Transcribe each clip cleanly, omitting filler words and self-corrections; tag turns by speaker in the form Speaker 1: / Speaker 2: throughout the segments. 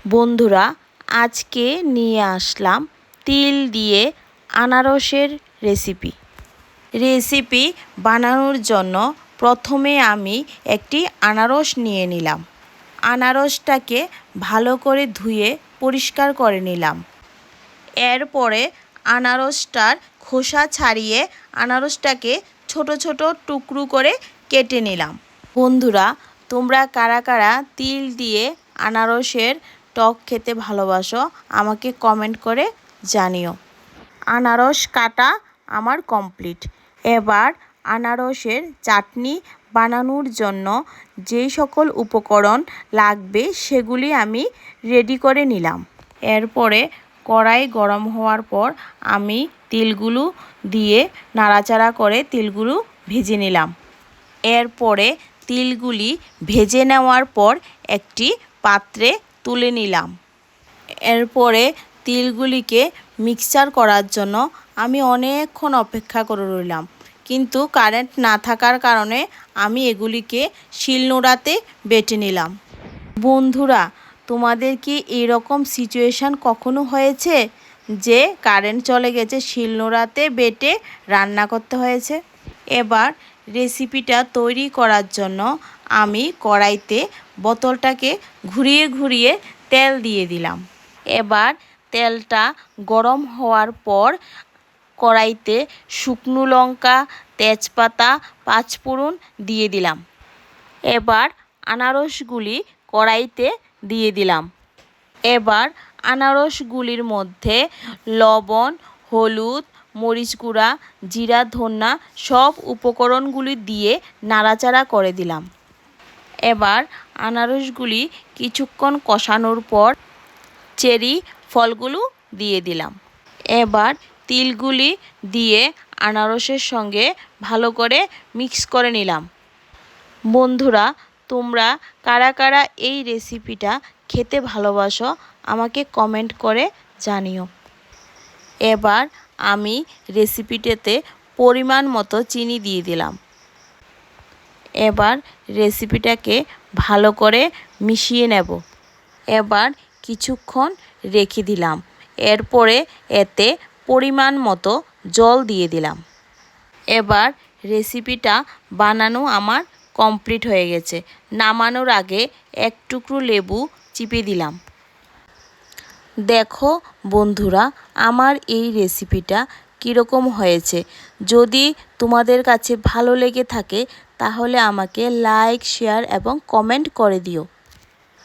Speaker 1: বন্ধুরা, আজকে নিয়ে আসলাম তিল দিয়ে আনারসের রেসিপি বানানোর জন্য প্রথমে আমি একটি আনারস নিয়ে নিলাম। আনারসটাকে ভালো করে ধুয়ে পরিষ্কার করে নিলাম। এরপরে আনারসটার খোসা ছাড়িয়ে আনারসটাকে ছোট ছোট টুকরো করে কেটে নিলাম। বন্ধুরা, তোমরা কারা কারা তিল দিয়ে আনারসের টক খেতে ভালোবাসো আমাকে কমেন্ট করে জানিও। আনারস কাটা আমার কমপ্লিট। এবার আনারসের চাটনি বানানোর জন্য যেই সকল উপকরণ লাগবে সেগুলি আমি রেডি করে নিলাম। এরপরে কড়াই গরম হওয়ার পর আমি তিলগুলো দিয়ে নাড়াচাড়া করে তিলগুলো ভেজে নিলাম। এরপরে তিলগুলি ভেজে নেওয়ার পর একটি পাত্রে তুলে নিলাম। এরপরে তিলগুলিকে মিক্সচার করার জন্য আমি অনেকক্ষণ অপেক্ষা করে রইলাম, কিন্তু কারেন্ট না থাকার কারণে আমি এগুলিকে শিলনোড়াতে বেটে নিলাম। বন্ধুরা, তোমাদের কি এরকম সিচুয়েশান কখনো হয়েছে যে কারেন্ট চলে গেছে, শিলনোড়াতে বেটে রান্না করতে হয়েছে? এবার রেসিপিটা তৈরি করার জন্য আমি কড়াইতে বোতলটাকে ঘুরিয়ে ঘুরিয়ে তেল দিয়ে দিলাম। এবার তেলটা গরম হওয়ার পর কড়াইতে শুকনো লঙ্কা, তেজপাতা, পাঁচফোড়ন দিয়ে দিলাম। এবার আনারসগুলি কড়াইতে দিয়ে দিলাম। এবার আনারসগুলির মধ্যে লবণ, হলুদ, মরিচ গুঁড়া, জিরা, ধনিয়া সব উপকরণগুলি দিয়ে নাড়াচাড়া করে দিলাম। এবার আনারসগুলি কিছুক্ষণ কষানোর পর চেরি ফলগুলো দিয়ে দিলাম। এবার তিলগুলি দিয়ে আনারসের সঙ্গে ভালো করে মিক্স করে নিলাম। বন্ধুরা, তোমরা কারা কারা এই রেসিপিটা খেতে ভালোবাসো আমাকে কমেন্ট করে জানিও। এবার আমি রেসিপিটাতে পরিমাণ মতো চিনি দিয়ে দিলাম। এবার রেসিপিটাকে ভালো করে মিশিয়ে নেব। এবার কিছুক্ষণ রেখে দিলাম। এরপরে এতে পরিমাণ মতো জল দিয়ে দিলাম। এবার রেসিপিটা বানানো আমার কমপ্লিট হয়ে গেছে। নামানোর আগে এক টুকরো লেবু চিপে দিলাম। দেখো বন্ধুরা, আমার এই রেসিপিটা কীরকম হয়েছে। যদি তোমাদের কাছে ভালো লেগে থাকে তাহলে আমাকে লাইক, শেয়ার এবং কমেন্ট করে দিও।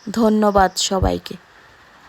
Speaker 1: ধন্যবাদ সবাইকে।